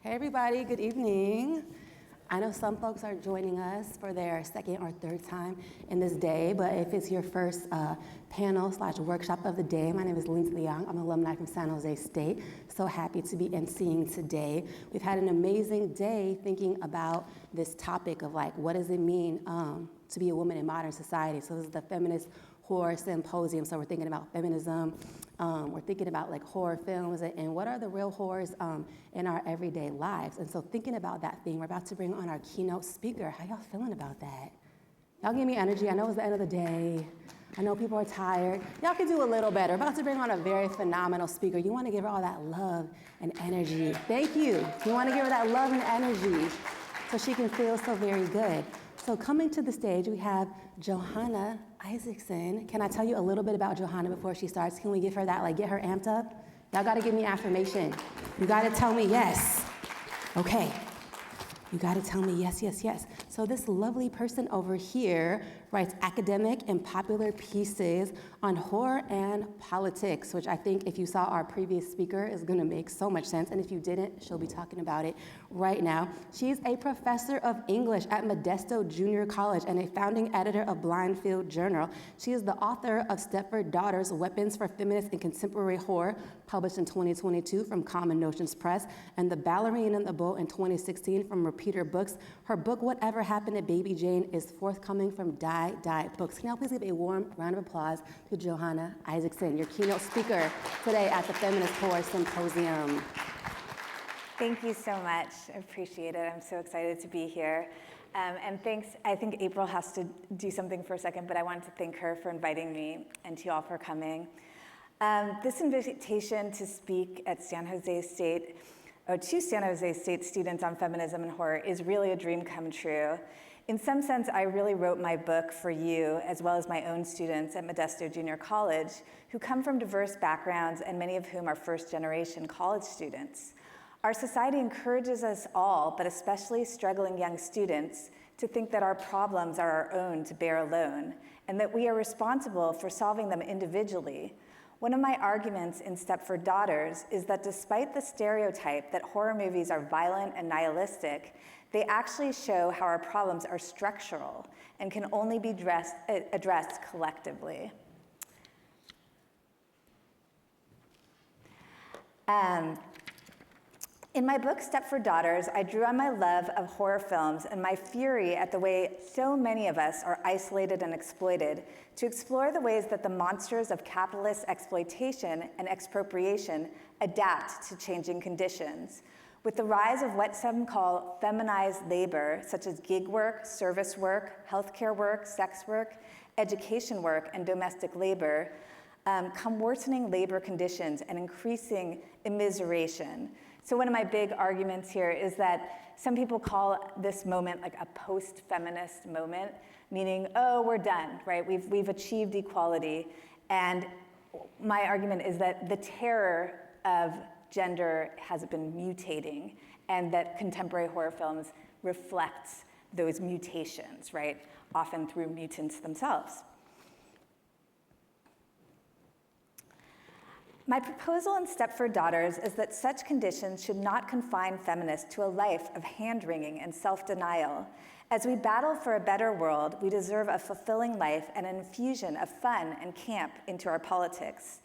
Hey everybody, good evening. I know some folks are joining us for their second or third time in this day, but if it's your first panel/workshop of the day, my name is Lindsay Leong. I'm an alumni from San Jose State. So happy to be emceeing today. We've had an amazing day thinking about this topic of what does it mean to be a woman in modern society? So this is the Feminist Horror Symposium. So we're thinking about feminism. We're thinking about horror films and what are the real horrors in our everyday lives. And so thinking about that theme, we're about to bring on our keynote speaker. How y'all feeling about that? Y'all give me energy. I know it's the end of the day. I know people are tired. Y'all can do a little better. About to bring on a very phenomenal speaker. You want to give her all that love and energy. Thank you. You want to give her that love and energy so she can feel so very good. So coming to the stage, we have Johanna Isaacson. Can I tell you a little bit about Johanna before she starts? Can we give her that, get her amped up? Y'all gotta give me affirmation. You gotta tell me yes. Okay. You gotta tell me yes, yes, yes. So this lovely person over here writes academic and popular pieces on horror and politics, which I think if you saw our previous speaker is gonna make so much sense. And if you didn't, she'll be talking about it right now. She's a professor of English at Modesto Junior College and a founding editor of Blindfield Journal. She is the author of Stepford Daughters, Weapons for Feminists in Contemporary Horror, published in 2022 from Common Notions Press, and The Ballerina in the Boat in 2016 from Repeater Books. Her book, Whatever Happened to Baby Jane, is forthcoming from Die Books. Can y'all please give a warm round of applause to Johanna Isaacson, your keynote speaker today at the Feminist Horror Symposium. Thank you so much. I appreciate it. I'm so excited to be here. And thanks, I think April has to do something for a second, but I wanted to thank her for inviting me and to you all for coming. This invitation to speak at San Jose State, or to San Jose State students on feminism and horror is really a dream come true. In some sense, I really wrote my book for you, as well as my own students at Modesto Junior College, who come from diverse backgrounds and many of whom are first-generation college students. Our society encourages us all, but especially struggling young students, to think that our problems are our own to bear alone, and that we are responsible for solving them individually. One of my arguments in Stepford Daughters is that despite the stereotype that horror movies are violent and nihilistic, they actually show how our problems are structural and can only be addressed collectively. In my book, Stepford Daughters, I drew on my love of horror films and my fury at the way so many of us are isolated and exploited to explore the ways that the monsters of capitalist exploitation and expropriation adapt to changing conditions. With the rise of what some call feminized labor, such as gig work, service work, healthcare work, sex work, education work, and domestic labor, come worsening labor conditions and increasing immiseration. So one of my big arguments here is that some people call this moment a post-feminist moment, meaning, oh, we're done, right? We've achieved equality. And my argument is that the terror of gender has been mutating, and that contemporary horror films reflect those mutations, right? Often through mutants themselves. My proposal in Stepford Daughters is that such conditions should not confine feminists to a life of hand-wringing and self-denial. As we battle for a better world, we deserve a fulfilling life and an infusion of fun and camp into our politics.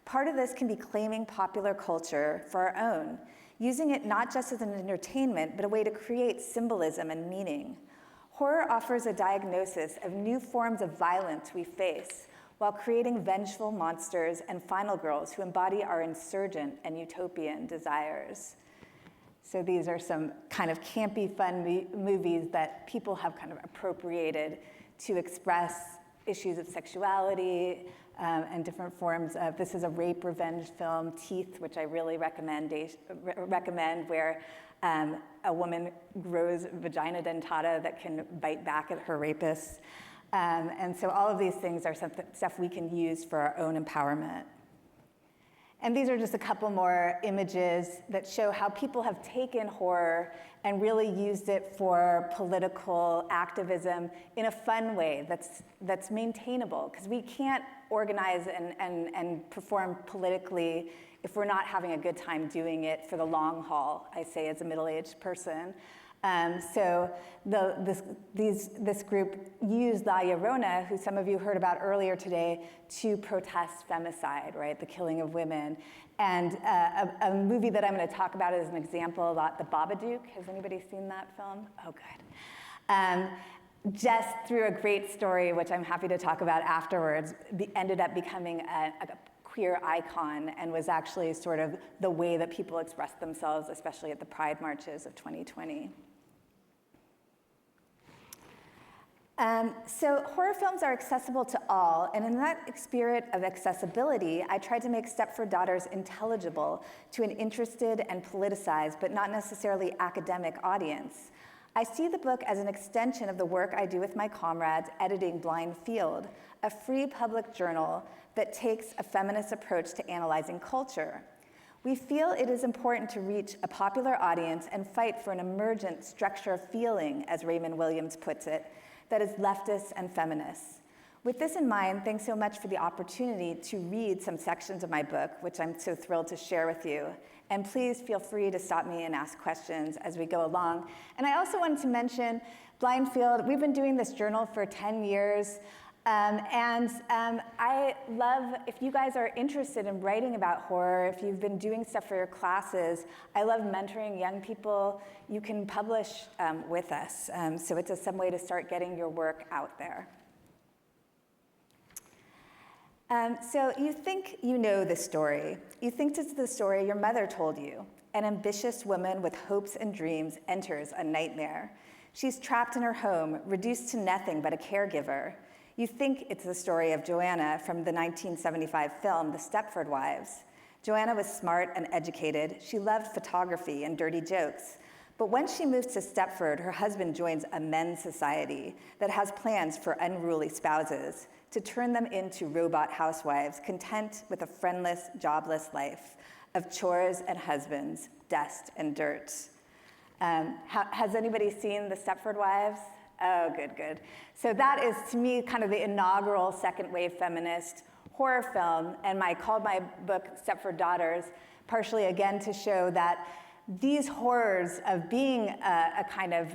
Part of this can be claiming popular culture for our own, using it not just as an entertainment, but a way to create symbolism and meaning. Horror offers a diagnosis of new forms of violence we face, while creating vengeful monsters and final girls who embody our insurgent and utopian desires. So these are some kind of campy, fun movies that people have kind of appropriated to express issues of sexuality and different forms of, this is a rape revenge film, Teeth, which I really recommend, where a woman grows vagina dentata that can bite back at her rapists. And so all of these things are stuff we can use for our own empowerment. And these are just a couple more images that show how people have taken horror and really used it for political activism in a fun way that's maintainable, because we can't organize and perform politically if we're not having a good time doing it for the long haul, I say as a middle-aged person. So this group used La Llorona, who some of you heard about earlier today, to protest femicide, right, the killing of women. And a movie that I'm going to talk about as an example about The Babadook. Has anybody seen that film? Oh, good. Just through a great story, which I'm happy to talk about afterwards, ended up becoming a queer icon and was actually sort of the way that people expressed themselves, especially at the Pride marches of 2020. So horror films are accessible to all, and in that spirit of accessibility, I tried to make Stepford Daughters intelligible to an interested and politicized, but not necessarily academic audience. I see the book as an extension of the work I do with my comrades editing Blind Field, a free public journal that takes a feminist approach to analyzing culture. We feel it is important to reach a popular audience and fight for an emergent structure of feeling, as Raymond Williams puts it, that is leftist and feminist. With this in mind, thanks so much for the opportunity to read some sections of my book, which I'm so thrilled to share with you. And please feel free to stop me and ask questions as we go along. And I also wanted to mention Blind Field. We've been doing this journal for 10 years. I love, if you guys are interested in writing about horror, if you've been doing stuff for your classes, I love mentoring young people. You can publish with us. So it's some way to start getting your work out there. So you think you know the story. You think it's the story your mother told you. An ambitious woman with hopes and dreams enters a nightmare. She's trapped in her home, reduced to nothing but a caregiver. You think it's the story of Johanna from the 1975 film, The Stepford Wives. Johanna was smart and educated. She loved photography and dirty jokes. But when she moves to Stepford, her husband joins a men's society that has plans for unruly spouses to turn them into robot housewives, content with a friendless, jobless life of chores and husbands, dust and dirt. Has anybody seen The Stepford Wives? Oh, good, good. So that is, to me, kind of the inaugural second wave feminist horror film, and I called my book Stepford Daughters, partially again to show that these horrors of being a kind of,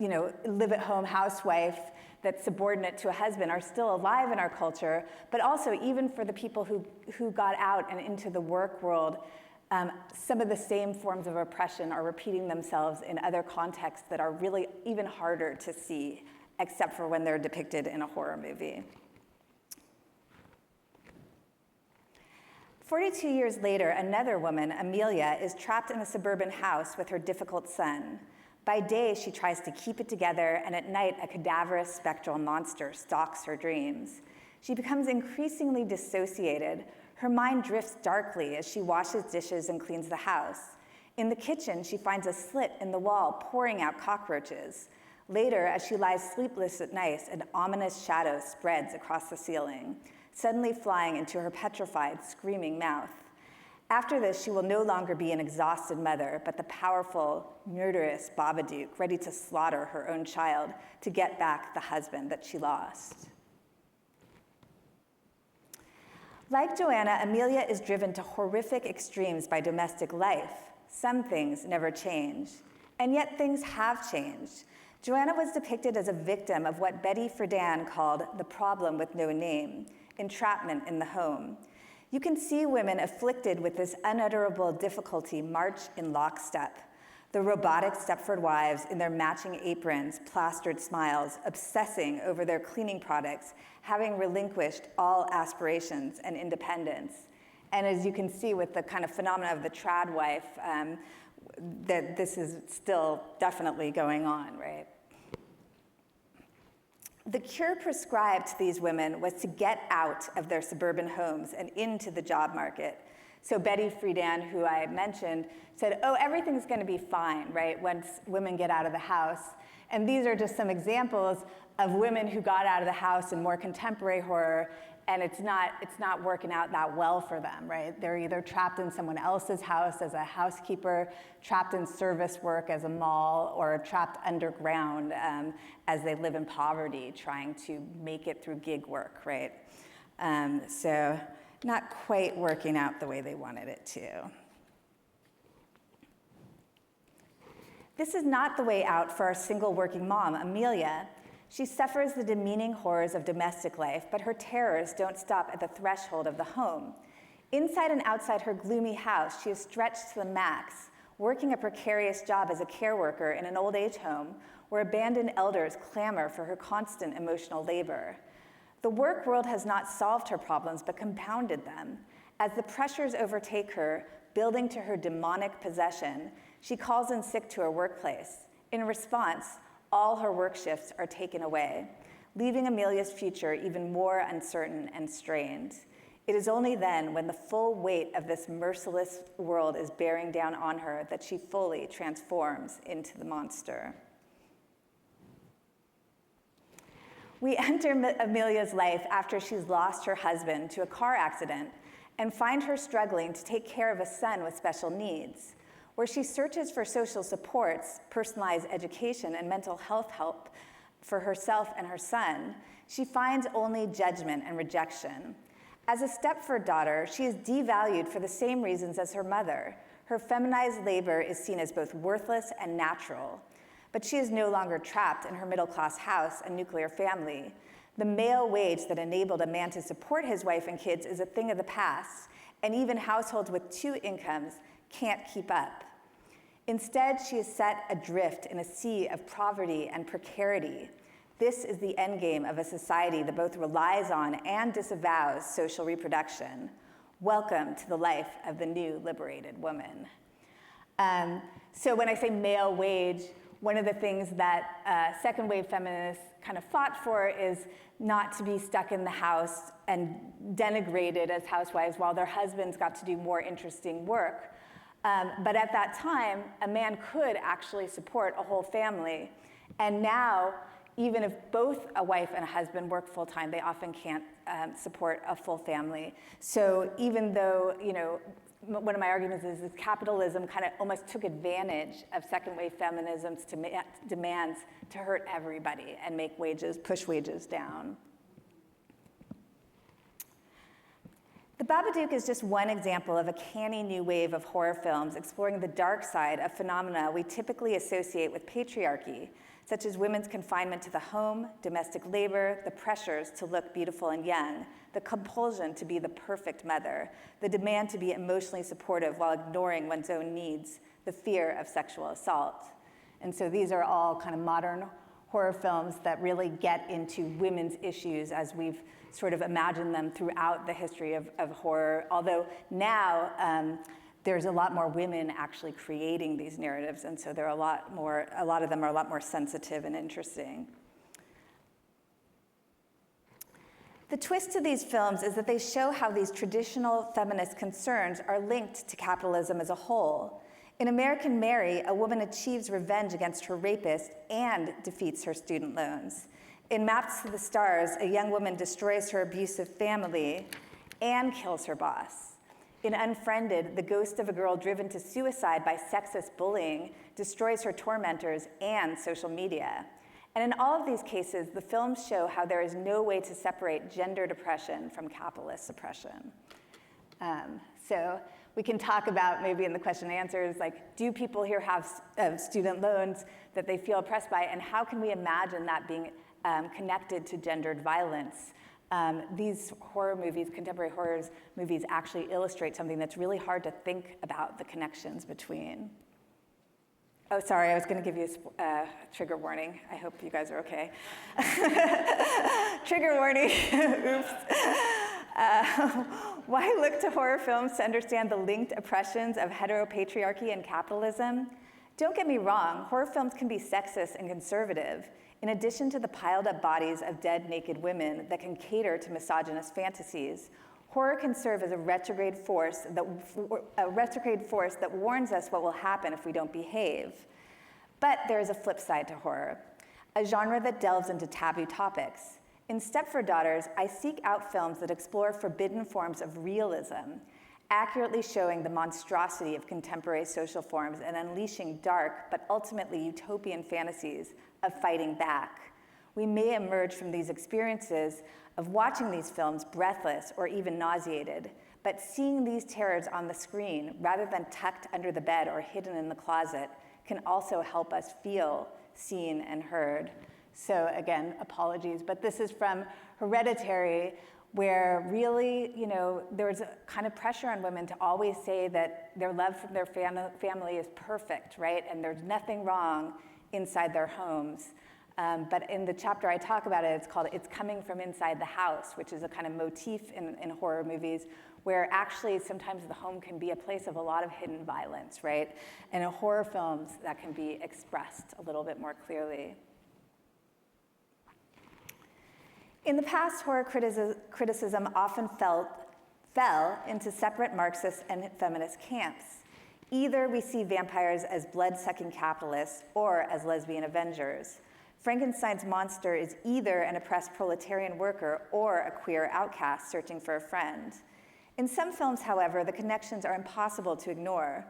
live-at-home housewife that's subordinate to a husband are still alive in our culture, but also even for the people who got out and into the work world, some of the same forms of oppression are repeating themselves in other contexts that are really even harder to see, except for when they're depicted in a horror movie. 42 years later, another woman, Amelia, is trapped in a suburban house with her difficult son. By day, she tries to keep it together, and at night, a cadaverous spectral monster stalks her dreams. She becomes increasingly dissociated. Her mind drifts darkly as she washes dishes and cleans the house. In the kitchen, she finds a slit in the wall pouring out cockroaches. Later, as she lies sleepless at night, an ominous shadow spreads across the ceiling, suddenly flying into her petrified, screaming mouth. After this, she will no longer be an exhausted mother, but the powerful, murderous Babadook, ready to slaughter her own child to get back the husband that she lost. Like Johanna, Amelia is driven to horrific extremes by domestic life. Some things never change, and yet things have changed. Johanna was depicted as a victim of what Betty Friedan called the problem with no name, entrapment in the home. You can see women afflicted with this unutterable difficulty march in lockstep. The robotic Stepford wives in their matching aprons, plastered smiles, obsessing over their cleaning products, having relinquished all aspirations and independence. And as you can see with the kind of phenomena of the trad wife, that this is still definitely going on, right? The cure prescribed to these women was to get out of their suburban homes and into the job market. So Betty Friedan, who I mentioned, said, oh, everything's going to be fine, right, once women get out of the house. And these are just some examples of women who got out of the house in more contemporary horror and it's not working out that well for them, right? They're either trapped in someone else's house as a housekeeper, trapped in service work as a mall, or trapped underground as they live in poverty, trying to make it through gig work, right? So not quite working out the way they wanted it to. This is not the way out for our single working mom, Amelia. She suffers the demeaning horrors of domestic life, but her terrors don't stop at the threshold of the home. Inside and outside her gloomy house, she is stretched to the max, working a precarious job as a care worker in an old age home where abandoned elders clamor for her constant emotional labor. The work world has not solved her problems, but compounded them. As the pressures overtake her, building to her demonic possession, she calls in sick to her workplace. In response, all her work shifts are taken away, leaving Amelia's future even more uncertain and strained. It is only then, when the full weight of this merciless world is bearing down on her, that she fully transforms into the monster. We enter Amelia's life after she's lost her husband to a car accident and find her struggling to take care of a son with special needs. Where she searches for social supports, personalized education, and mental health help for herself and her son, she finds only judgment and rejection. As a Stepford daughter, she is devalued for the same reasons as her mother. Her feminized labor is seen as both worthless and natural. But she is no longer trapped in her middle-class house and nuclear family. The male wage that enabled a man to support his wife and kids is a thing of the past, and even households with 2 incomes can't keep up. Instead, she is set adrift in a sea of poverty and precarity. This is the endgame of a society that both relies on and disavows social reproduction. Welcome to the life of the new liberated woman. So when I say male wage, one of the things that second wave feminists kind of fought for is not to be stuck in the house and denigrated as housewives while their husbands got to do more interesting work. But at that time, a man could actually support a whole family. And now, even if both a wife and a husband work full-time, they often can't support a full family. So even though, one of my arguments is that capitalism kind of almost took advantage of second-wave feminism's demands to hurt everybody and make push wages down. The Babadook is just one example of a canny new wave of horror films exploring the dark side of phenomena we typically associate with patriarchy, such as women's confinement to the home, domestic labor, the pressures to look beautiful and young, the compulsion to be the perfect mother, the demand to be emotionally supportive while ignoring one's own needs, the fear of sexual assault. And so these are all kind of modern horror films that really get into women's issues as we've sort of imagined them throughout the history of horror, although now there's a lot more women actually creating these narratives, and so a lot of them are a lot more sensitive and interesting. The twist to these films is that they show how these traditional feminist concerns are linked to capitalism as a whole. In American Mary, a woman achieves revenge against her rapist and defeats her student loans. In Maps to the Stars, a young woman destroys her abusive family and kills her boss. In Unfriended, the ghost of a girl driven to suicide by sexist bullying destroys her tormentors and social media. And in all of these cases, the films show how there is no way to separate gender depression from capitalist suppression. So we can talk about, maybe in the question and answers, like, do people here have student loans that they feel oppressed by, and how can we imagine that being connected to gendered violence? These horror movies, contemporary horror movies, actually illustrate something that's really hard to think about the connections between. Oh, sorry, I was going to give you a trigger warning. I hope you guys are okay. Trigger warning. Oops. Why look to horror films to understand the linked oppressions of heteropatriarchy and capitalism? Don't get me wrong, horror films can be sexist and conservative. In addition to the piled-up bodies of dead, naked women that can cater to misogynist fantasies, horror can serve as a retrograde force that warns us what will happen if we don't behave. But there is a flip side to horror, a genre that delves into taboo topics. In Stepford Daughters, I seek out films that explore forbidden forms of realism, accurately showing the monstrosity of contemporary social forms and unleashing dark but ultimately utopian fantasies of fighting back. We may emerge from these experiences of watching these films breathless or even nauseated, but seeing these terrors on the screen rather than tucked under the bed or hidden in the closet can also help us feel seen and heard. So again, apologies, but this is from Hereditary, where really, there's a kind of pressure on women to always say that their love for their family is perfect, right? And there's nothing wrong inside their homes. But in the chapter I talk about it, it's called It's Coming From Inside the House, which is a kind of motif in horror movies where actually sometimes the home can be a place of a lot of hidden violence, right? And in horror films, that can be expressed a little bit more clearly. In the past, horror criticism often fell into separate Marxist and feminist camps. Either we see vampires as blood-sucking capitalists or as lesbian avengers. Frankenstein's monster is either an oppressed proletarian worker or a queer outcast searching for a friend. In some films, however, the connections are impossible to ignore.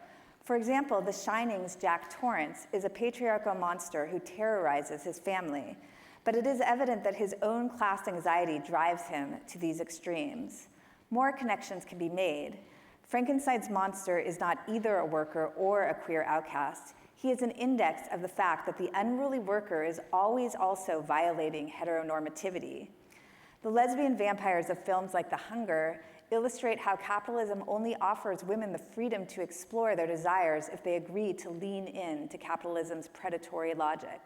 For example, The Shining's Jack Torrance is a patriarchal monster who terrorizes his family, but it is evident that his own class anxiety drives him to these extremes. More connections can be made. Frankenstein's monster is not either a worker or a queer outcast. He is an index of the fact that the unruly worker is always also violating heteronormativity. The lesbian vampires of films like The Hunger illustrate how capitalism only offers women the freedom to explore their desires if they agree to lean in to capitalism's predatory logic.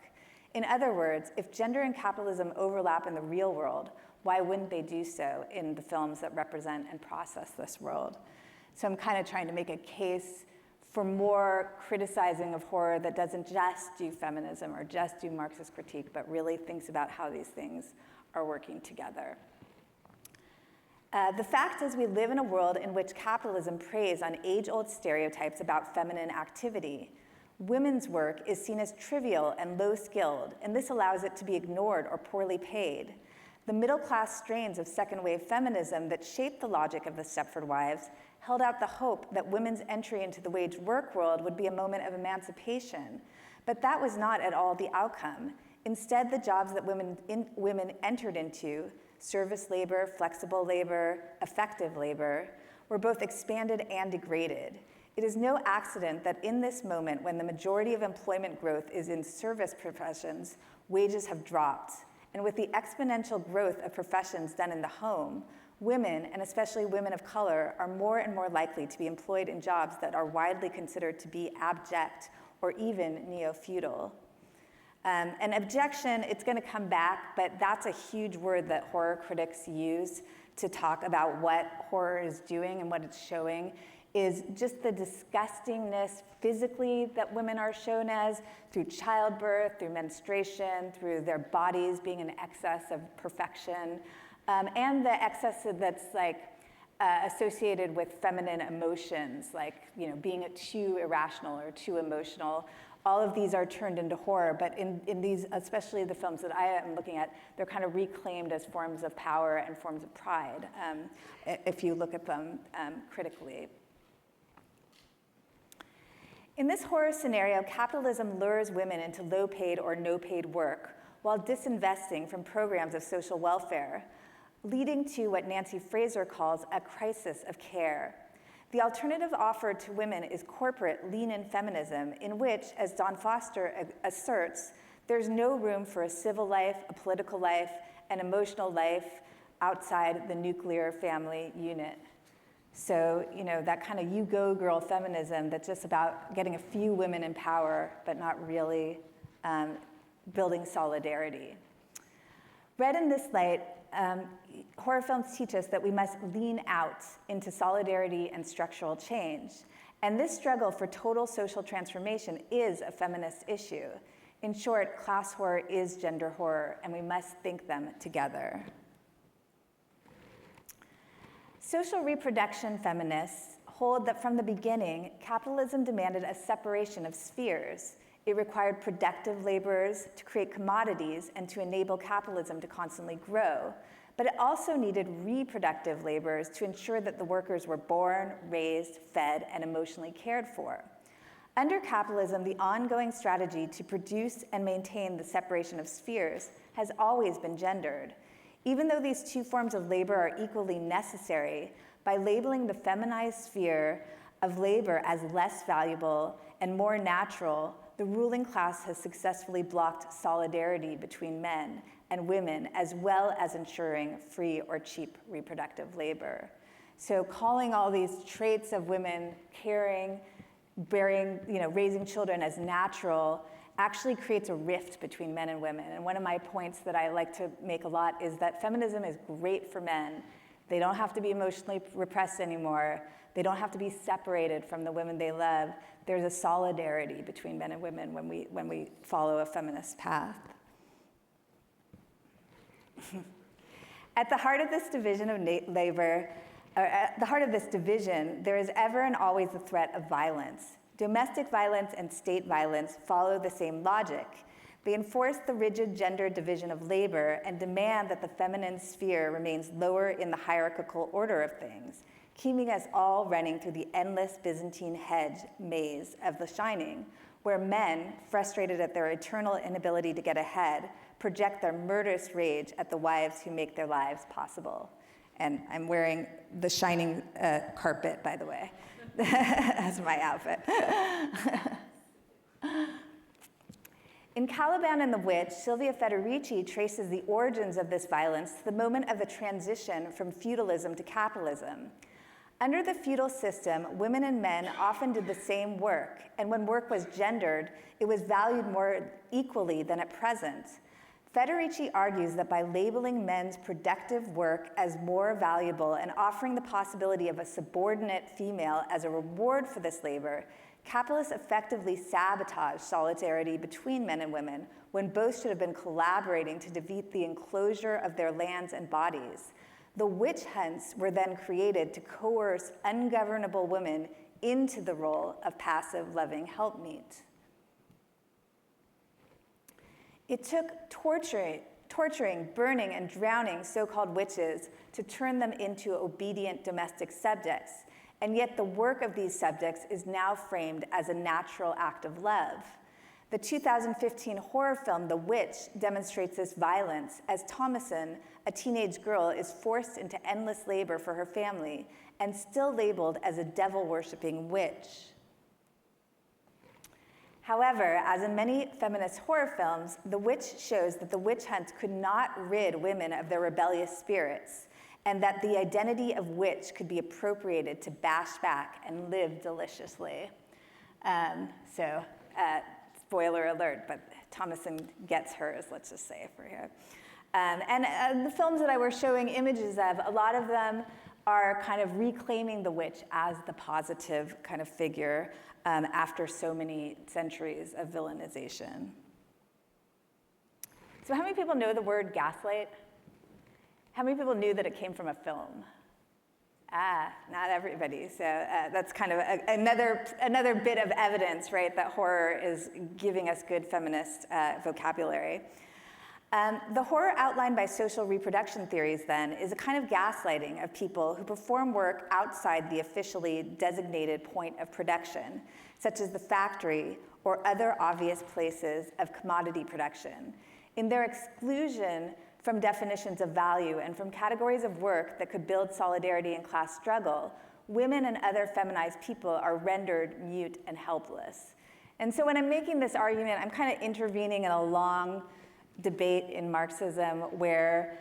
In other words, if gender and capitalism overlap in the real world, why wouldn't they do so in the films that represent and process this world? So I'm kind of trying to make a case for more criticizing of horror that doesn't just do feminism or just do Marxist critique, but really thinks about how these things are working together. The fact is we live in a world in which capitalism preys on age-old stereotypes about feminine activity. Women's work is seen as trivial and low-skilled, and this allows it to be ignored or poorly paid. The middle-class strains of second-wave feminism that shaped the logic of the Stepford Wives held out the hope that women's entry into the wage work world would be a moment of emancipation. But that was not at all the outcome. Instead, the jobs that women entered into, service labor, flexible labor, effective labor, were both expanded and degraded. It is no accident that in this moment, when the majority of employment growth is in service professions, wages have dropped. And with the exponential growth of professions done in the home, women, and especially women of color, are more and more likely to be employed in jobs that are widely considered to be abject or even neo-feudal. And objection, it's going to come back, but that's a huge word that horror critics use to talk about what horror is doing and what it's showing, is just the disgustingness physically that women are shown as through childbirth, through menstruation, through their bodies being in excess of perfection, and the excess that's associated with feminine emotions, like being too irrational or too emotional. All of these are turned into horror, but in these, especially the films that I am looking at, they're kind of reclaimed as forms of power and forms of pride, if you look at them critically. In this horror scenario, capitalism lures women into low-paid or no-paid work while disinvesting from programs of social welfare, leading to what Nancy Fraser calls a crisis of care. The alternative offered to women is corporate lean-in feminism, in which, as Dawn Foster asserts, there's no room for a civil life, a political life, an emotional life outside the nuclear family unit. So, that kind of you go girl feminism that's just about getting a few women in power, but not really building solidarity. Read in this light, horror films teach us that we must lean out into solidarity and structural change. And this struggle for total social transformation is a feminist issue. In short, class horror is gender horror, and we must think them together. Social reproduction feminists hold that from the beginning, capitalism demanded a separation of spheres. It required productive laborers to create commodities and to enable capitalism to constantly grow. But it also needed reproductive laborers to ensure that the workers were born, raised, fed, and emotionally cared for. Under capitalism, the ongoing strategy to produce and maintain the separation of spheres has always been gendered. Even though these two forms of labor are equally necessary, by labeling the feminized sphere of labor as less valuable and more natural, the ruling class has successfully blocked solidarity between men and women, as well as ensuring free or cheap reproductive labor. So calling all these traits of women caring, bearing, raising children as natural actually creates a rift between men and women. And one of my points that I like to make a lot is that feminism is great for men. They don't have to be emotionally repressed anymore. They don't have to be separated from the women they love. There's a solidarity between men and women when we follow a feminist path. At the heart of this division of labor, at the heart of this division, there is ever and always the threat of violence. Domestic violence and state violence follow the same logic. They enforce the rigid gender division of labor and demand that the feminine sphere remains lower in the hierarchical order of things, keeping us all running through the endless Byzantine hedge maze of the shining, where men, frustrated at their eternal inability to get ahead, project their murderous rage at the wives who make their lives possible. And I'm wearing the shining carpet, by the way, as my outfit. In Caliban and the Witch, Silvia Federici traces the origins of this violence to the moment of the transition from feudalism to capitalism. Under the feudal system, women and men often did the same work, and when work was gendered, it was valued more equally than at present. Federici argues that by labeling men's productive work as more valuable and offering the possibility of a subordinate female as a reward for this labor, capitalists effectively sabotage solidarity between men and women when both should have been collaborating to defeat the enclosure of their lands and bodies. The witch hunts were then created to coerce ungovernable women into the role of passive, loving helpmeet. It took torturing, burning, and drowning so-called witches to turn them into obedient domestic subjects, and yet the work of these subjects is now framed as a natural act of love. The 2015 horror film The Witch demonstrates this violence as Thomasin, a teenage girl, is forced into endless labor for her family and still labeled as a devil-worshipping witch. However, as in many feminist horror films, The Witch shows that the witch hunt could not rid women of their rebellious spirits, and that the identity of witch could be appropriated to bash back and live deliciously. Spoiler alert, but Thomasin gets hers, let's just say for here. And the films that I was showing images of, a lot of them are kind of reclaiming the witch as the positive kind of figure after so many centuries of villainization. So how many people know the word gaslight? How many people knew that it came from a film? Not everybody. So that's kind of another bit of evidence, right, that horror is giving us good feminist vocabulary. The horror outlined by social reproduction theories, then, is a kind of gaslighting of people who perform work outside the officially designated point of production, such as the factory or other obvious places of commodity production. In their exclusion from definitions of value and from categories of work that could build solidarity in class struggle, women and other feminized people are rendered mute and helpless. And so when I'm making this argument, I'm kind of intervening in a long debate in Marxism where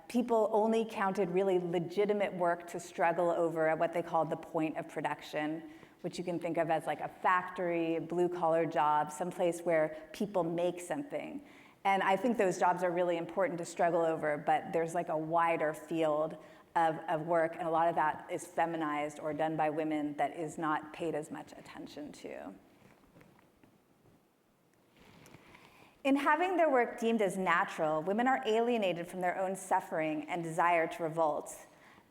people only counted really legitimate work to struggle over at what they called the point of production, which you can think of as like a factory, a blue-collar job, someplace where people make something. And I think those jobs are really important to struggle over, but there's like a wider field of work, and a lot of that is feminized or done by women that is not paid as much attention to. In having their work deemed as natural, women are alienated from their own suffering and desire to revolt.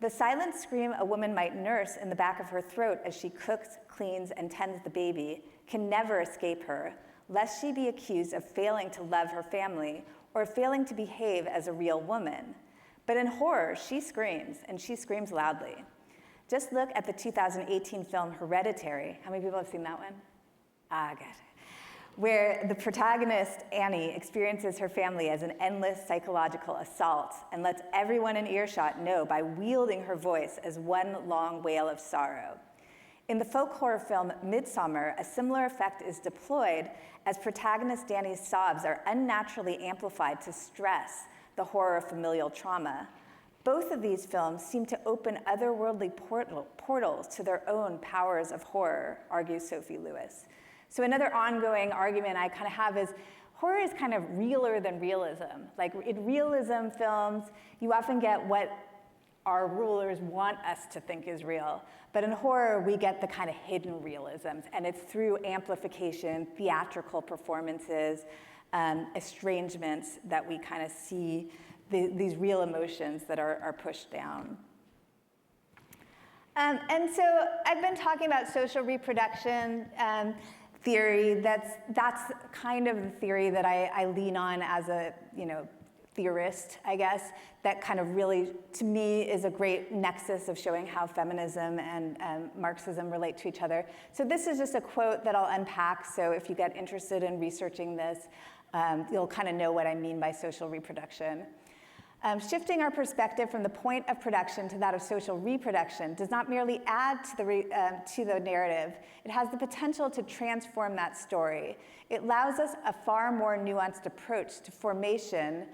The silent scream a woman might nurse in the back of her throat as she cooks, cleans, and tends the baby can never escape her, lest she be accused of failing to love her family or failing to behave as a real woman. But in horror, she screams, and she screams loudly. Just look at the 2018 film Hereditary. How many people have seen that one? Ah, good. Where the protagonist, Annie, experiences her family as an endless psychological assault and lets everyone in earshot know by wielding her voice as one long wail of sorrow. In the folk horror film Midsommar, a similar effect is deployed as protagonist Danny's sobs are unnaturally amplified to stress the horror of familial trauma. Both of these films seem to open otherworldly portals to their own powers of horror, argues Sophie Lewis. So another ongoing argument I kind of have is horror is kind of realer than realism. Like in realism films, you often get what our rulers want us to think is real. But in horror, we get the kind of hidden realisms, and it's through amplification, theatrical performances, estrangements that we kind of see these real emotions that are pushed down. And so I've been talking about social reproduction theory. That's kind of the theory that I lean on as a theorist, I guess, that kind of really, to me, is a great nexus of showing how feminism and Marxism relate to each other. So this is just a quote that I'll unpack, so if you get interested in researching this, you'll kind of know what I mean by social reproduction. Shifting our perspective from the point of production to that of social reproduction does not merely add to the narrative, it has the potential to transform that story. It allows us a far more nuanced approach to formation,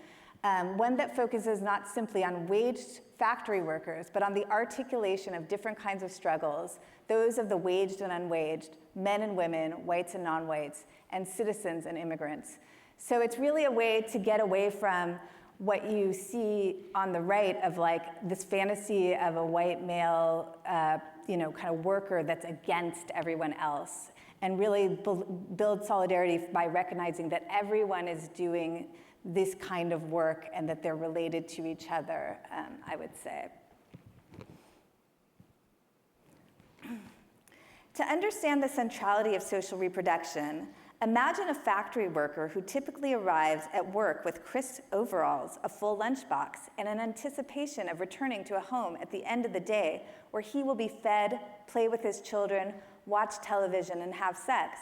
one that focuses not simply on waged factory workers, but on the articulation of different kinds of struggles, those of the waged and unwaged, men and women, whites and non-whites, and citizens and immigrants. So it's really a way to get away from what you see on the right of like this fantasy of a white male, kind of worker that's against everyone else, and really build solidarity by recognizing that everyone is doing this kind of work and that they're related to each other, I would say. To understand the centrality of social reproduction, imagine a factory worker who typically arrives at work with crisp overalls, a full lunchbox, and an anticipation of returning to a home at the end of the day where he will be fed, play with his children, watch television, and have sex.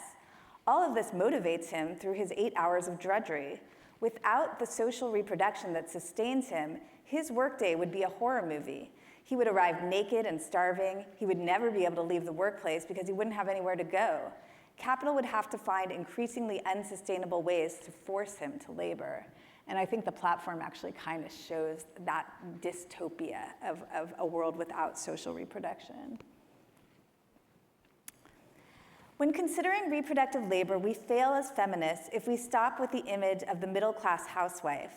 All of this motivates him through his 8 hours of drudgery. Without the social reproduction that sustains him, his workday would be a horror movie. He would arrive naked and starving. He would never be able to leave the workplace because he wouldn't have anywhere to go. Capital would have to find increasingly unsustainable ways to force him to labor. And I think the platform actually kind of shows that dystopia of a world without social reproduction. When considering reproductive labor, we fail as feminists if we stop with the image of the middle-class housewife.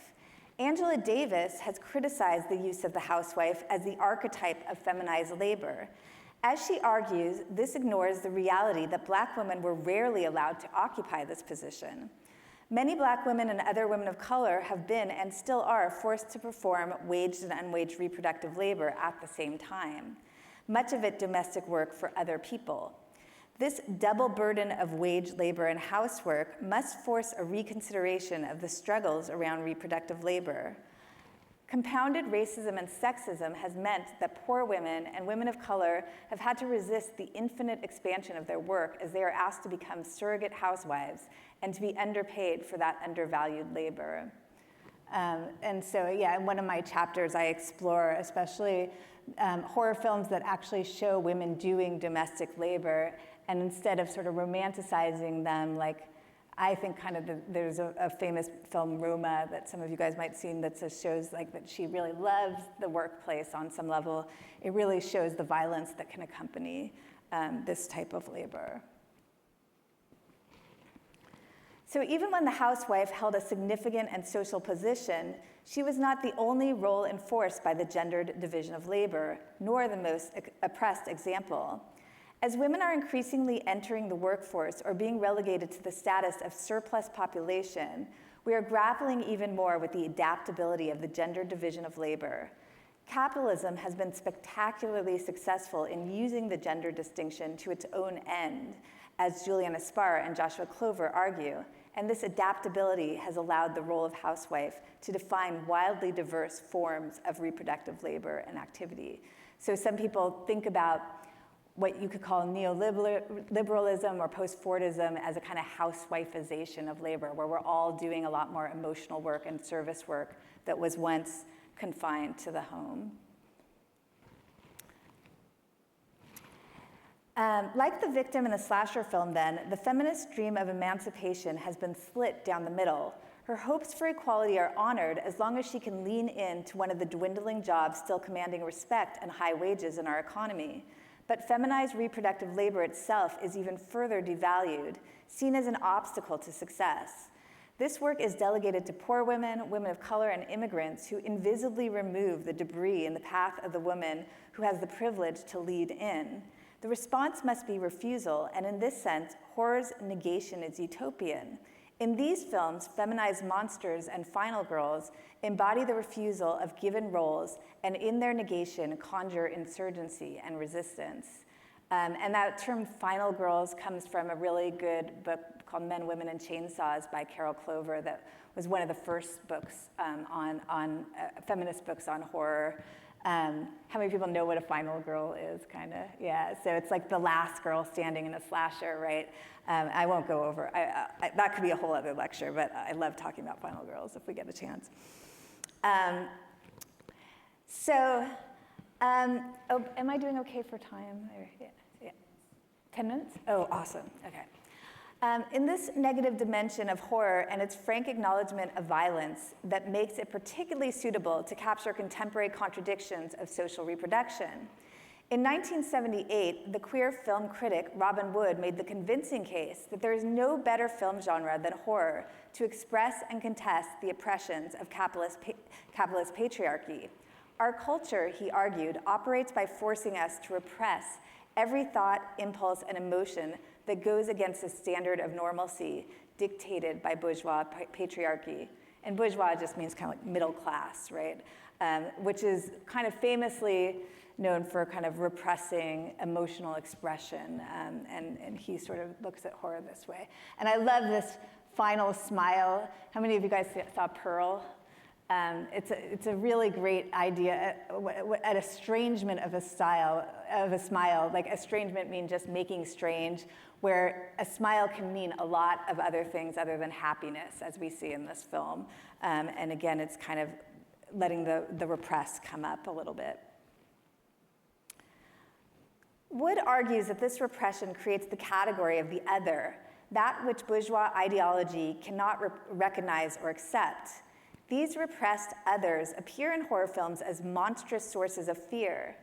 Angela Davis has criticized the use of the housewife as the archetype of feminized labor. As she argues, this ignores the reality that Black women were rarely allowed to occupy this position. Many Black women and other women of color have been and still are forced to perform waged and unwaged reproductive labor at the same time, much of it domestic work for other people. This double burden of wage labor and housework must force a reconsideration of the struggles around reproductive labor. Compounded racism and sexism has meant that poor women and women of color have had to resist the infinite expansion of their work as they are asked to become surrogate housewives and to be underpaid for that undervalued labor. And so, in one of my chapters, I explore especially horror films that actually show women doing domestic labor, and instead of sort of romanticizing them, like I think kind of there's a famous film, Roma, that some of you guys might have seen that shows like that she really loves the workplace on some level. It really shows the violence that can accompany this type of labor. So even when the housewife held a significant and social position, she was not the only role enforced by the gendered division of labor, nor the most oppressed example. As women are increasingly entering the workforce or being relegated to the status of surplus population, we are grappling even more with the adaptability of the gender division of labor. Capitalism has been spectacularly successful in using the gender distinction to its own end, as Juliana Spar and Joshua Clover argue, and this adaptability has allowed the role of housewife to define wildly diverse forms of reproductive labor and activity. So some people think about what you could call neoliberalism or post-Fordism as a kind of housewifeization of labor, where we're all doing a lot more emotional work and service work that was once confined to the home. Like the victim in the slasher film then, the feminist dream of emancipation has been slit down the middle. Her hopes for equality are honored as long as she can lean into one of the dwindling jobs still commanding respect and high wages in our economy. But feminized reproductive labor itself is even further devalued, seen as an obstacle to success. This work is delegated to poor women, women of color, and immigrants who invisibly remove the debris in the path of the woman who has the privilege to lead in. The response must be refusal, and in this sense, horror's negation is utopian. In these films, feminized monsters and final girls embody the refusal of given roles, and in their negation, conjure insurgency and resistance. And that term final girls comes from a really good book called Men, Women, and Chainsaws by Carol Clover that was one of the first books feminist books on horror. How many people know what a final girl is, kind of? Yeah, so it's like the last girl standing in a slasher, right? I won't go over, that could be a whole other lecture, but I love talking about final girls if we get a chance. Oh, am I doing okay for time? Yeah. 10 minutes? Oh, awesome, okay. In this negative dimension of horror and its frank acknowledgement of violence that makes it particularly suitable to capture contemporary contradictions of social reproduction. In 1978, the queer film critic Robin Wood made the convincing case that there is no better film genre than horror to express and contest the oppressions of capitalist patriarchy. Our culture, he argued, operates by forcing us to repress every thought, impulse, and emotion that goes against the standard of normalcy dictated by bourgeois patriarchy. And bourgeois just means kind of like middle class, right? Which is kind of famously known for kind of repressing emotional expression, and he sort of looks at horror this way. And I love this final smile. How many of you guys saw Pearl? It's a really great idea, an estrangement of a smile. Like estrangement means just making strange, where a smile can mean a lot of other things other than happiness, as we see in this film. And again, it's kind of letting the repressed come up a little bit. Wood argues that this repression creates the category of the other, that which bourgeois ideology cannot recognize or accept. These repressed others appear in horror films as monstrous sources of fear.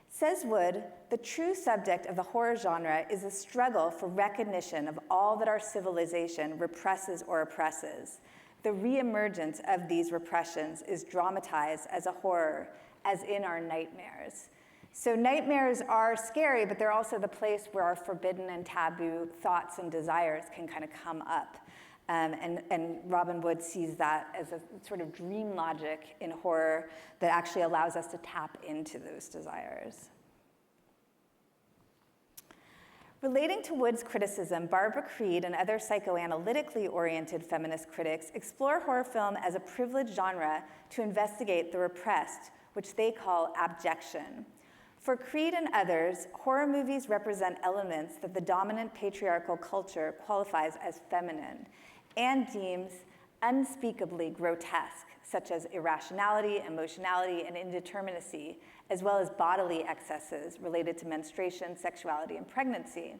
Says Wood, the true subject of the horror genre is a struggle for recognition of all that our civilization represses or oppresses. The reemergence of these repressions is dramatized as a horror, as in our nightmares. So nightmares are scary, but they're also the place where our forbidden and taboo thoughts and desires can kind of come up. And Robin Wood sees that as a sort of dream logic in horror that actually allows us to tap into those desires. Relating to Wood's criticism, Barbara Creed and other psychoanalytically oriented feminist critics explore horror film as a privileged genre to investigate the repressed, which they call abjection. For Creed and others, horror movies represent elements that the dominant patriarchal culture qualifies as feminine and deems unspeakably grotesque, such as irrationality, emotionality, and indeterminacy, as well as bodily excesses related to menstruation, sexuality, and pregnancy.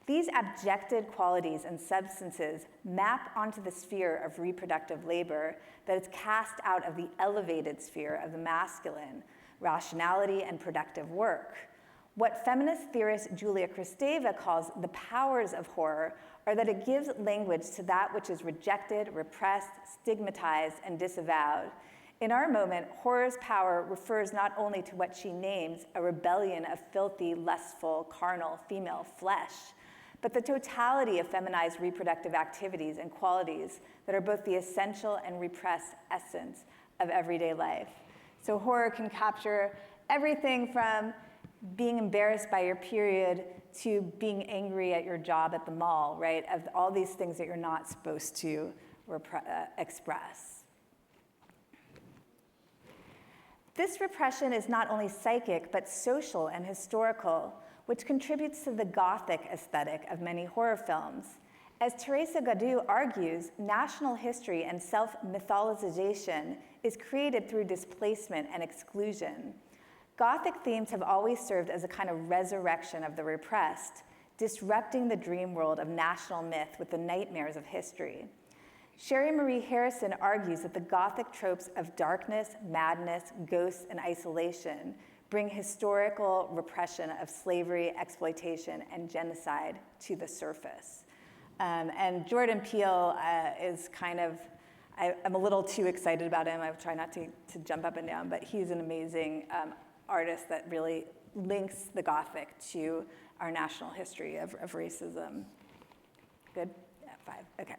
These abjected qualities and substances map onto the sphere of reproductive labor that is cast out of the elevated sphere of the masculine, rationality, and productive work. What feminist theorist Julia Kristeva calls the powers of horror are that it gives language to that which is rejected, repressed, stigmatized, and disavowed. In our moment, horror's power refers not only to what she names a rebellion of filthy, lustful, carnal, female flesh, but the totality of feminized reproductive activities and qualities that are both the essential and repressed essence of everyday life. So horror can capture everything from being embarrassed by your period to being angry at your job at the mall, right? Of all these things that you're not supposed to express. This repression is not only psychic, but social and historical, which contributes to the Gothic aesthetic of many horror films. As Teresa Gaudu argues, national history and self-mythologization is created through displacement and exclusion. Gothic themes have always served as a kind of resurrection of the repressed, disrupting the dream world of national myth with the nightmares of history. Sherry Marie Harrison argues that the Gothic tropes of darkness, madness, ghosts, and isolation bring historical repression of slavery, exploitation, and genocide to the surface. And Jordan Peele is kind of, I'm a little too excited about him. I try not to jump up and down, but he's an amazing artist that really links the Gothic to our national history of racism. Good? Yeah, 5, okay.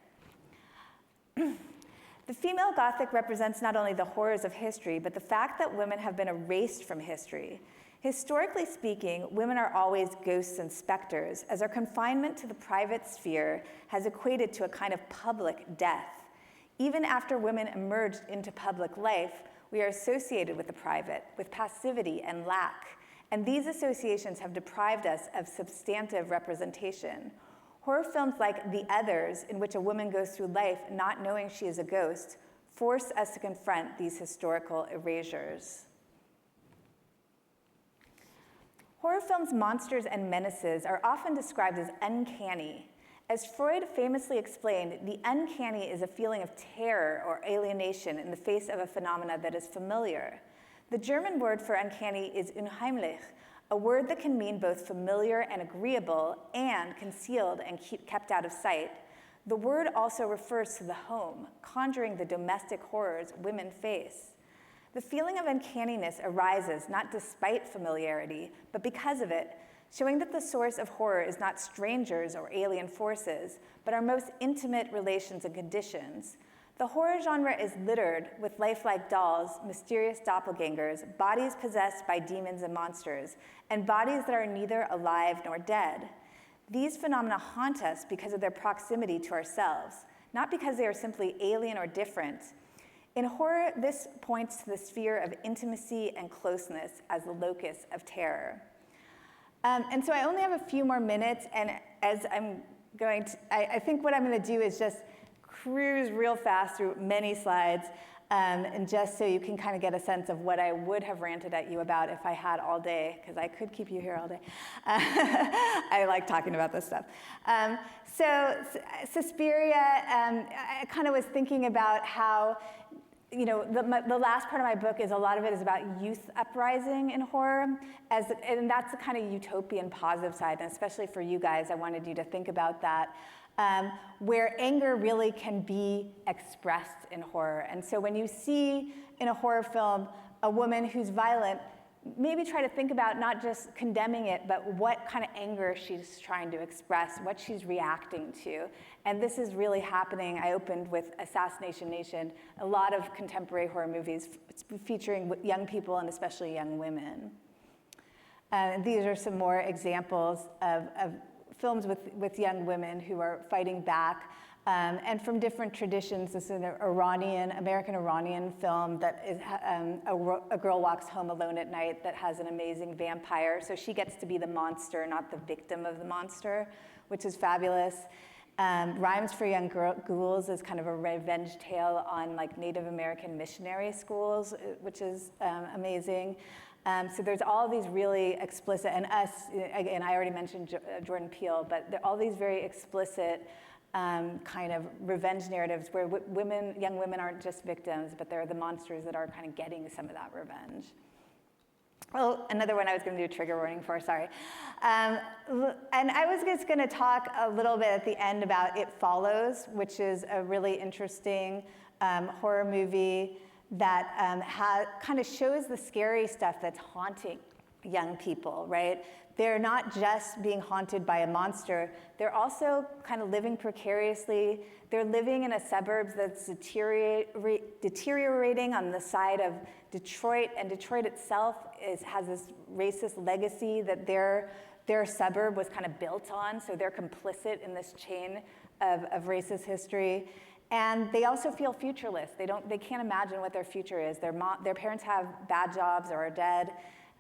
The female Gothic represents not only the horrors of history, but the fact that women have been erased from history. Historically speaking, women are always ghosts and specters, as our confinement to the private sphere has equated to a kind of public death. Even after women emerged into public life, we are associated with the private, with passivity and lack, and these associations have deprived us of substantive representation. Horror films like The Others, in which a woman goes through life not knowing she is a ghost, force us to confront these historical erasures. Horror films' monsters and menaces are often described as uncanny. As Freud famously explained, the uncanny is a feeling of terror or alienation in the face of a phenomena that is familiar. The German word for uncanny is unheimlich, a word that can mean both familiar and agreeable and concealed and kept out of sight. The word also refers to the home, conjuring the domestic horrors women face. The feeling of uncanniness arises not despite familiarity, but because of it, showing that the source of horror is not strangers or alien forces, but our most intimate relations and conditions. The horror genre is littered with lifelike dolls, mysterious doppelgangers, bodies possessed by demons and monsters, and bodies that are neither alive nor dead. These phenomena haunt us because of their proximity to ourselves, not because they are simply alien or different. In horror, this points to the sphere of intimacy and closeness as the locus of terror. And so I only have a few more minutes, and as I'm going to, I think what I'm going to do is just cruise real fast through many slides, and just so you can kind of get a sense of what I would have ranted at you about if I had all day, because I could keep you here all day. I like talking about this stuff. So Suspiria, I kind of was thinking about how, you know, the last part of my book is a lot of it is about youth uprising in horror, and that's the kind of utopian positive side, and especially for you guys, I wanted you to think about that. Where anger really can be expressed in horror. And so when you see in a horror film a woman who's violent, maybe try to think about not just condemning it, but what kind of anger she's trying to express, what she's reacting to. And this is really happening. I opened with Assassination Nation, a lot of contemporary horror movies featuring young people and especially young women. These are some more examples of films with young women who are fighting back, and from different traditions. This is an American-Iranian film that is a girl walks home alone at night that has an amazing vampire, so she gets to be the monster, not the victim of the monster, which is fabulous. Rhymes for Young Ghouls is kind of a revenge tale on like Native American missionary schools, which is amazing. So there's all these really explicit, and us, again, I already mentioned Jordan Peele, but there are all these very explicit kind of revenge narratives where young women aren't just victims, but they're the monsters that are kind of getting some of that revenge. Oh, another one I was going to do a trigger warning for, sorry. And I was just going to talk a little bit at the end about It Follows, which is a really interesting horror movie that kind of shows the scary stuff that's haunting young people, right? They're not just being haunted by a monster, they're also kind of living precariously. They're living in a suburbs that's deteriorating on the side of Detroit, and Detroit itself has this racist legacy that their suburb was kind of built on, so they're complicit in this chain of racist history. And they also feel futureless. They can't imagine what their future is. Their parents have bad jobs or are dead.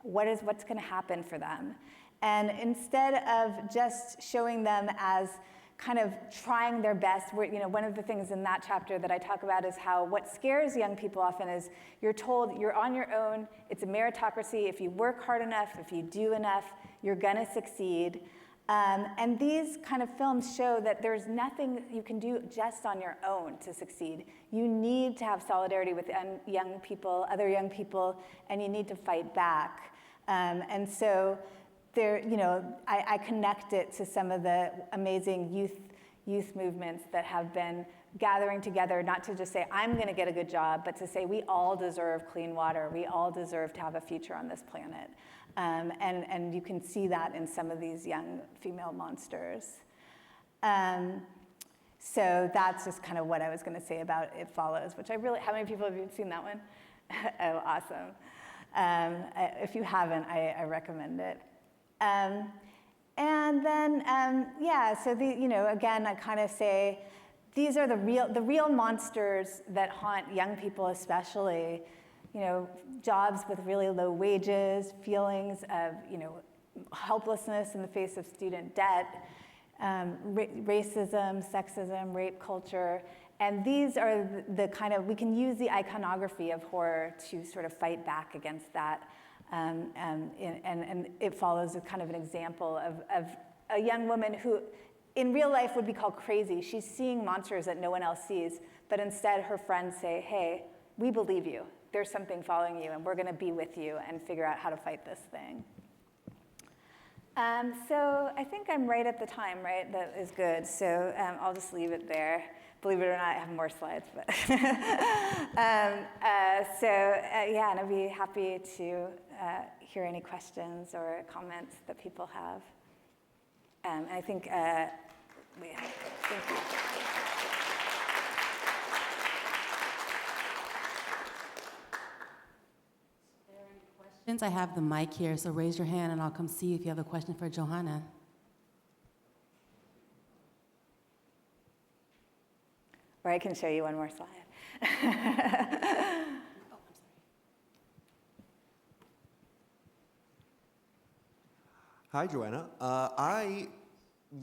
What's gonna happen for them? And instead of just showing them as kind of trying their best, one of the things in that chapter that I talk about is how what scares young people often is you're told you're on your own, it's a meritocracy, if you work hard enough, if you do enough, you're gonna succeed. And these kind of films show that there's nothing you can do just on your own to succeed. You need to have solidarity with young people, other young people, and you need to fight back. And so there, I connect it to some of the amazing youth movements that have been gathering together, not to just say, I'm gonna get a good job, but to say we all deserve clean water, we all deserve to have a future on this planet. And you can see that in some of these young female monsters. So that's just kind of what I was gonna say about It Follows, which how many people have you seen that one? Oh, awesome. If you haven't, I recommend it. And then, so again, I kind of say, these are the real monsters that haunt young people especially. Jobs with really low wages, feelings of, helplessness in the face of student debt, racism, sexism, rape culture. And these are the kind of, we can use the iconography of horror to sort of fight back against that. And It Follows as kind of an example of a young woman who in real life would be called crazy. She's seeing monsters that no one else sees, but instead her friends say, hey, we believe you. There's something following you, and we're gonna be with you and figure out how to fight this thing. So I think I'm right at the time, right? That is good. So I'll just leave it there. Believe it or not, I have more slides, but and I'd be happy to hear any questions or comments that people have. I think thank you. I have the mic here, so raise your hand and I'll come see you if you have a question for Johanna. Or I can show you one more slide. Hi, Johanna. I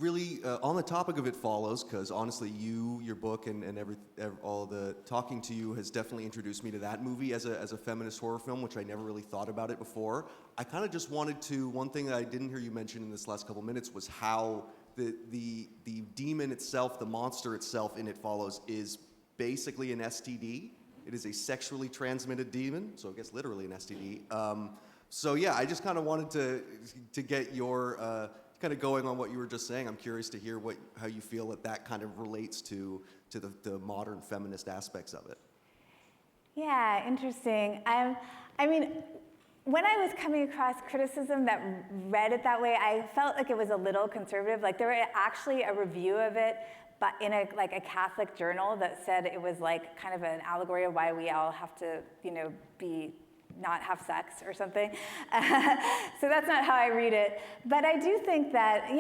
really, on the topic of It Follows, because honestly, your book, and all the talking to you has definitely introduced me to that movie as a feminist horror film, which I never really thought about it before. I kind of just wanted to, one thing that I didn't hear you mention in this last couple minutes was how the demon itself, the monster itself in It Follows, is basically an STD. It is a sexually transmitted demon, so I guess literally an STD. So yeah, I just kind of wanted to get your kind of going on what you were just saying. I'm curious to hear how you feel that kind of relates to the modern feminist aspects of it. Yeah, interesting. I mean, when I was coming across criticism that read it that way, I felt like it was a little conservative. Like there was actually a review of it, but in a Catholic journal that said it was like kind of an allegory of why we all have to, not have sex or something. So that's not how I read it. But I do think that,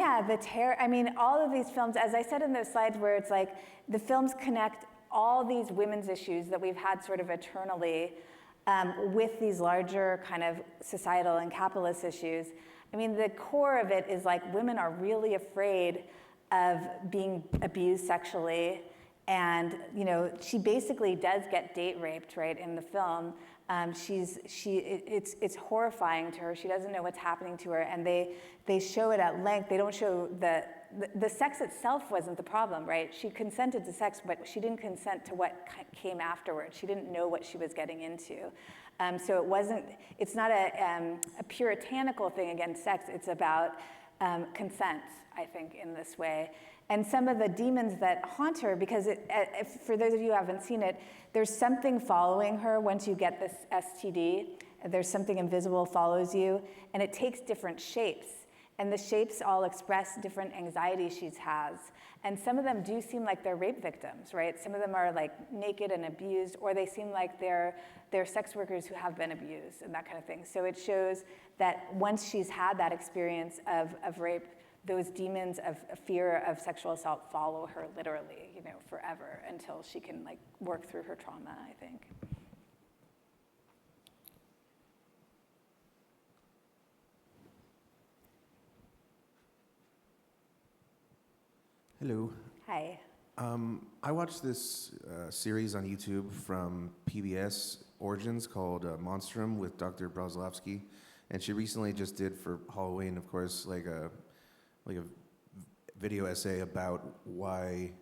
all of these films, as I said in those slides where it's like the films connect all these women's issues that we've had sort of eternally with these larger kind of societal and capitalist issues. I mean, the core of it is like women are really afraid of being abused sexually. And, she basically does get date raped, right, in the film. It's horrifying to her. She doesn't know what's happening to her, and they show it at length. They don't show the sex itself wasn't the problem, right? She consented to sex, but she didn't consent to what came afterwards. She didn't know what she was getting into. So it's not a puritanical thing against sex. It's about consent, I think, in this way. And some of the demons that haunt her, because for those of you who haven't seen it, there's something following her once you get this STD. there's something invisible follows you, and it takes different shapes. And the shapes all express different anxieties she has. And some of them do seem like they're rape victims, right? Some of them are like naked and abused, or they seem like they're sex workers who have been abused and that kind of thing. So it shows that once she's had that experience of rape, those demons of fear of sexual assault follow her literally, forever until she can like work through her trauma, I think. Hello. Hi. I watched this series on YouTube from PBS Origins called Monstrum with Dr. Brozlovsky, and she recently just did for Halloween, of course, like a video essay about why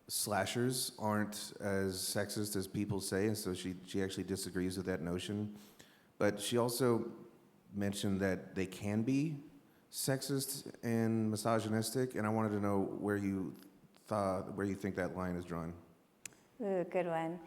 slashers aren't as sexist as people say, and so she actually disagrees with that notion. But she also mentioned that they can be sexist and misogynistic, and I wanted to know where you think that line is drawn. Ooh, good one.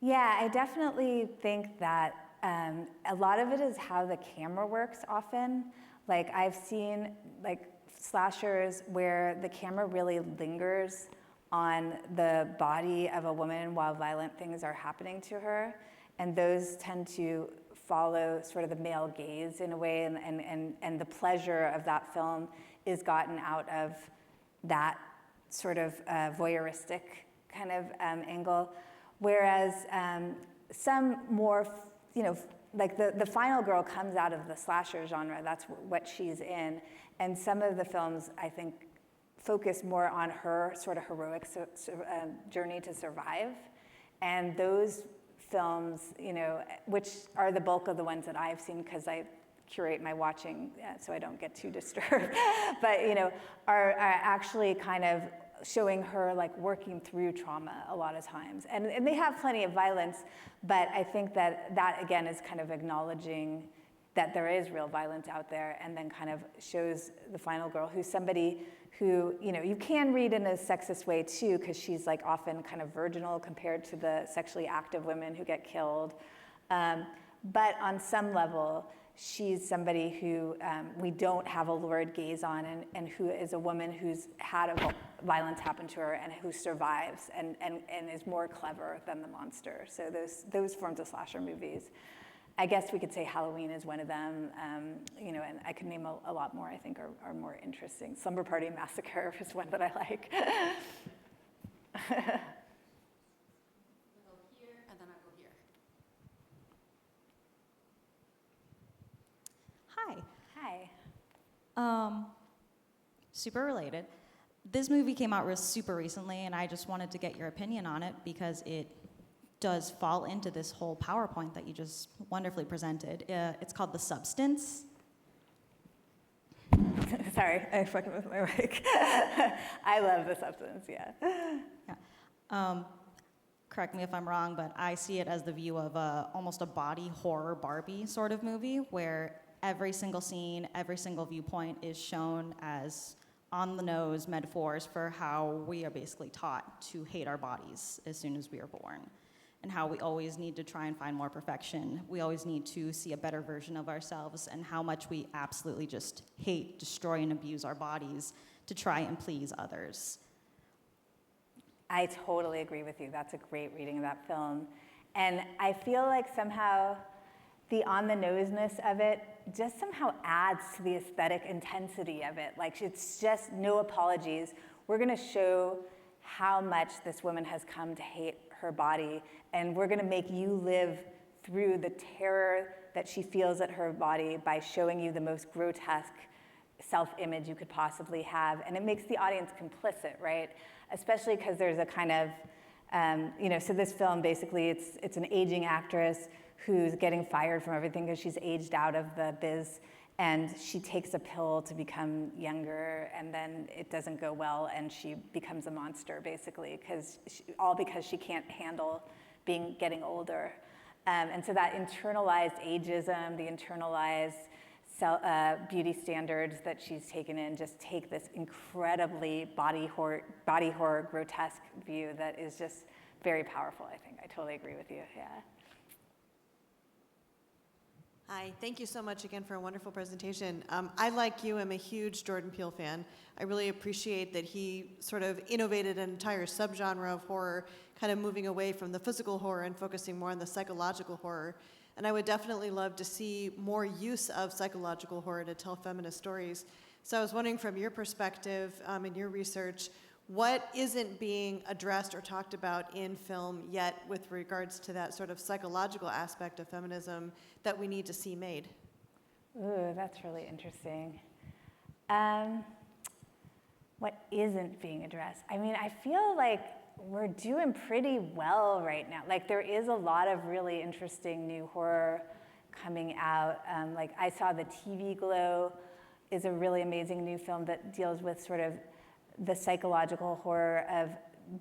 Yeah, I definitely think that a lot of it is how the camera works often. Like I've seen like slashers where the camera really lingers on the body of a woman while violent things are happening to her, and those tend to follow sort of the male gaze in a way, and the pleasure of that film is gotten out of that sort of voyeuristic kind of angle, whereas some more, like the final girl comes out of the slasher genre, that's what she's in, and some of the films, I think, focus more on her sort of heroic journey to survive, and those films, which are the bulk of the ones that I've seen because I curate my watching so I don't get too disturbed, but are actually kind of showing her like working through trauma a lot of times. And they have plenty of violence, but I think that again is kind of acknowledging that there is real violence out there, and then kind of shows the final girl who's somebody who, you can read in a sexist way too, because she's like often kind of virginal compared to the sexually active women who get killed. But on some level, she's somebody who we don't have a lurid gaze on, and who is a woman who's had a violence happen to her and who survives and is more clever than the monster. So those forms of slasher movies. I guess we could say Halloween is one of them, and I could name a lot more I think are more interesting. Slumber Party Massacre is one that I like. We'll go here, and then I'll go here. Hi. Super related. This movie came out super recently, and I just wanted to get your opinion on it because it does fall into this whole PowerPoint that you just wonderfully presented. It's called The Substance. Sorry, I fucking with my mic. I love The Substance, yeah. Correct me if I'm wrong, but I see it as the view of almost a body horror Barbie sort of movie where every single scene, every single viewpoint is shown as on-the-nose metaphors for how we are basically taught to hate our bodies as soon as we are born, and how we always need to try and find more perfection. We always need to see a better version of ourselves, and how much we absolutely just hate, destroy, and abuse our bodies to try and please others. I totally agree with you. That's a great reading of that film. And I feel like somehow the on-the-noseness of it just somehow adds to the aesthetic intensity of it. Like, it's just no apologies. We're gonna show how much this woman has come to hate her body, and we're gonna make you live through the terror that she feels at her body by showing you the most grotesque self-image you could possibly have. And it makes the audience complicit, right? Especially because there's a kind of, so this film basically, it's an aging actress who's getting fired from everything because she's aged out of the biz, and she takes a pill to become younger, and then it doesn't go well, and she becomes a monster basically, because she can't handle getting older. And so that internalized ageism, the internalized beauty standards that she's taken in, just take this incredibly body horror grotesque view that is just very powerful, I think. I totally agree with you, yeah. Hi, thank you so much again for a wonderful presentation. I, like you, am a huge Jordan Peele fan. I really appreciate that he sort of innovated an entire subgenre of horror, kind of moving away from the physical horror and focusing more on the psychological horror. And I would definitely love to see more use of psychological horror to tell feminist stories. So I was wondering, from your perspective, in your research, what isn't being addressed or talked about in film yet with regards to that sort of psychological aspect of feminism that we need to see made? Ooh, that's really interesting. What isn't being addressed? I mean, I feel like we're doing pretty well right now. Like, there is a lot of really interesting new horror coming out. Like, I saw The TV Glow is a really amazing new film that deals with sort of the psychological horror of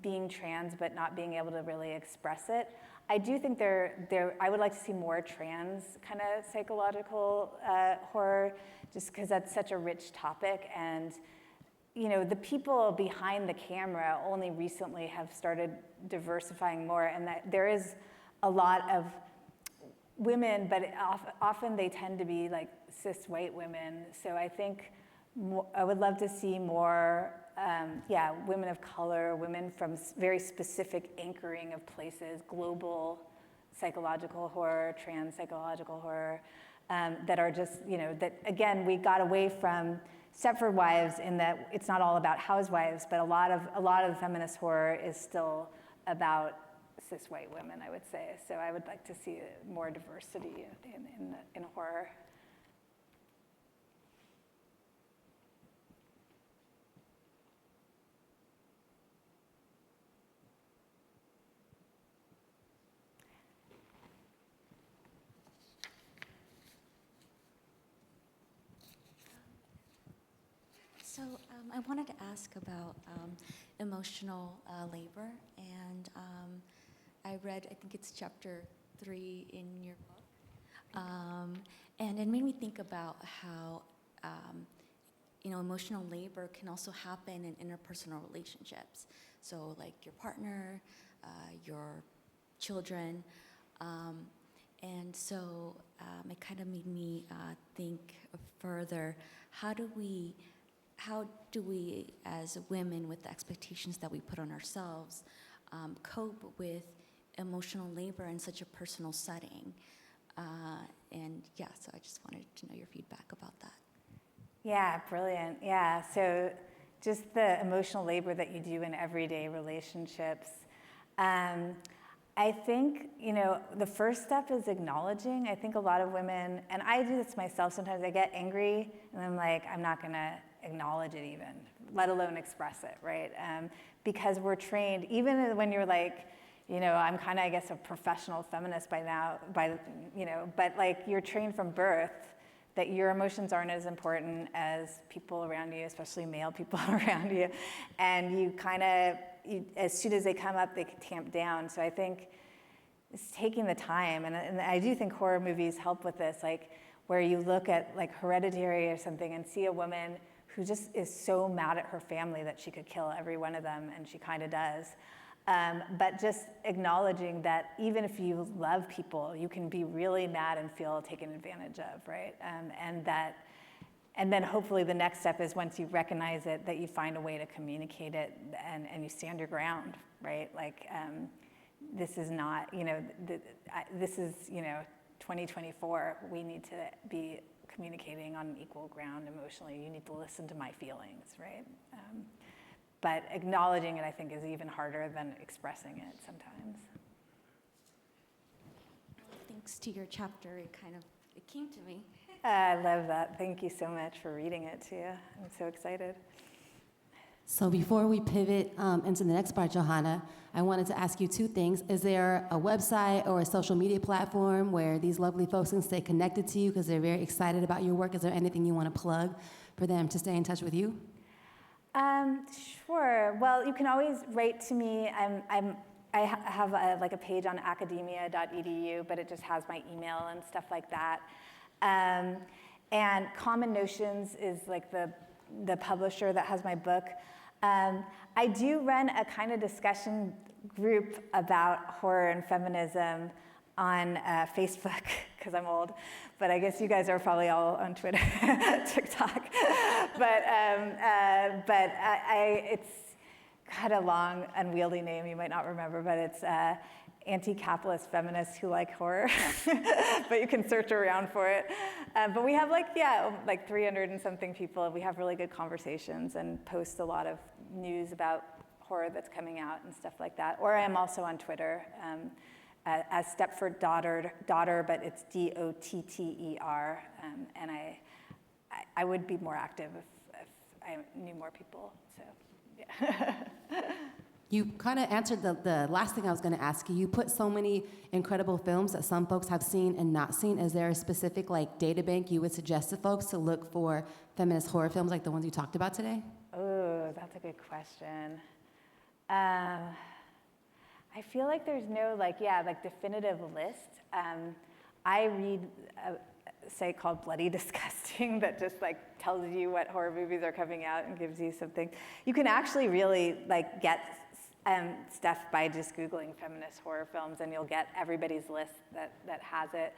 being trans but not being able to really express it. I do think I would like to see more trans kind of psychological horror, just because that's such a rich topic. And you know, the people behind the camera only recently have started diversifying more, and that there is a lot of women, but often they tend to be like cis white women. So I think I would love to see more women of color, women from very specific anchoring of places, global psychological horror, trans psychological horror, that are just, you know, that again, we got away from Stepford Wives in that it's not all about housewives, but a lot of the feminist horror is still about cis white women, I would say. So I would like to see more diversity in horror. So I wanted to ask about emotional labor, and I read, I think it's chapter 3 in your book, and it made me think about how emotional labor can also happen in interpersonal relationships. So like your partner, your children, and so it kind of made me think further, how do we, as women, with the expectations that we put on ourselves, cope with emotional labor in such a personal setting? So I just wanted to know your feedback about that. Yeah, brilliant. Yeah, so just the emotional labor that you do in everyday relationships. I think, the first step is acknowledging. I think a lot of women, and I do this myself sometimes, I get angry and I'm like, I'm not gonna acknowledge it even, let alone express it, right? Because we're trained, even when you're like, I'm kind of, I guess, a professional feminist by now, but like you're trained from birth that your emotions aren't as important as people around you, especially male people around you. And you kind of, as soon as they come up, they can tamp down. So I think it's taking the time, and I do think horror movies help with this, like where you look at like Hereditary or something and see a woman who just is so mad at her family that she could kill every one of them, and she kind of does. But just acknowledging that even if you love people, you can be really mad and feel taken advantage of, right? And then hopefully the next step is, once you recognize it, that you find a way to communicate it and you stand your ground, right? Like, this is not, this is, 2024. We need to be communicating on an equal ground emotionally. You need to listen to my feelings, right? But acknowledging it, I think, is even harder than expressing it sometimes. Thanks to your chapter, it came to me. I love that. Thank you so much for reading it too. I'm so excited. So before we pivot into the next part, Johanna, I wanted to ask you two things. Is there a website or a social media platform where these lovely folks can stay connected to you because they're very excited about your work? Is there anything you want to plug for them to stay in touch with you? Sure. Well, you can always write to me. I have a page on academia.edu, but it just has my email and stuff like that. And Common Notions is like the publisher that has my book. I do run a kind of discussion group about horror and feminism on Facebook, because I'm old, but I guess you guys are probably all on Twitter, TikTok. But it's got a long, unwieldy name you might not remember, but it's anti-capitalist feminists who like horror. But you can search around for it. But we have like 300 and something people. We have really good conversations and post a lot of news about horror that's coming out and stuff like that. Or I am also on Twitter as Stepford Daughter, but it's Dotter. And I would be more active if I knew more people. So yeah. You kind of answered the last thing I was going to ask you. You put so many incredible films that some folks have seen and not seen. Is there a specific data bank you would suggest to folks to look for feminist horror films like the ones you talked about today? Oh, that's a good question. I feel like there's no definitive list. I read a site called Bloody Disgusting that just tells you what horror movies are coming out and gives you something. You can actually really get stuff by just Googling feminist horror films, and you'll get everybody's list that has it.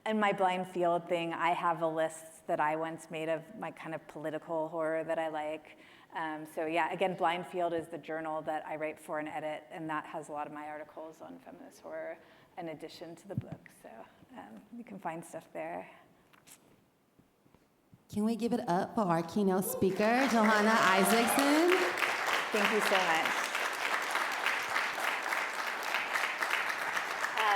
And my blind field thing, I have a list that I once made of my kind of political horror that I like. So yeah, again, Blind Field is the journal that I write for and edit, and that has a lot of my articles on feminist horror in addition to the book. So you can find stuff there. Can we give it up for our keynote speaker, Johanna Isaacson? Thank you so much.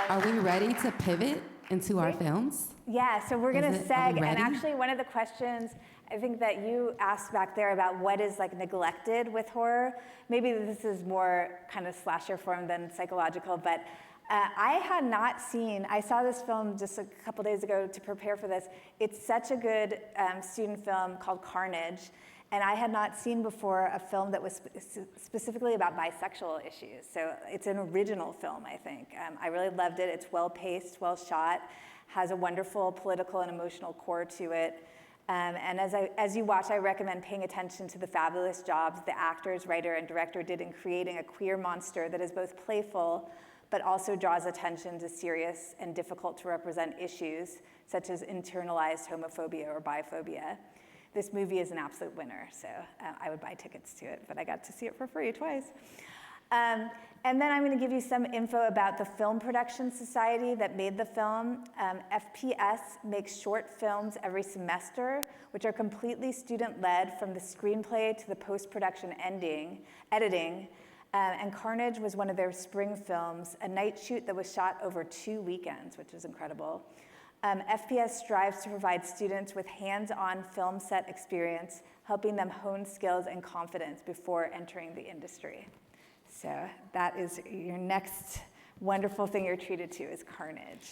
Are we ready to pivot into our films? Yeah, so we're going to Are we seg, and ready? actually one of the questions I think that you asked back there about what is neglected with horror, maybe this is more kind of slasher form than psychological, but I had not seen, I saw this film just a couple days ago to prepare for this. It's such a good student film called Carnage, and I had not seen before a film that was specifically about bisexual issues. So it's an original film, I think. I really loved it. It's well-paced, well-shot, has a wonderful political and emotional core to it. And as you watch, I recommend paying attention to the fabulous jobs the actors, writer, and director did in creating a queer monster that is both playful, but also draws attention to serious and difficult to represent issues, such as internalized homophobia or biphobia. This movie is an absolute winner, so I would buy tickets to it, but I got to see it for free twice. And then I'm going to give you some info about the Film Production Society that made the film. FPS makes short films every semester, which are completely student-led from the screenplay to the post-production editing. And Carnage was one of their spring films, a night shoot that was shot over 2 weekends, which is incredible. FPS strives to provide students with hands-on film set experience, helping them hone skills and confidence before entering the industry. So that is your next wonderful thing you're treated to is Carnage.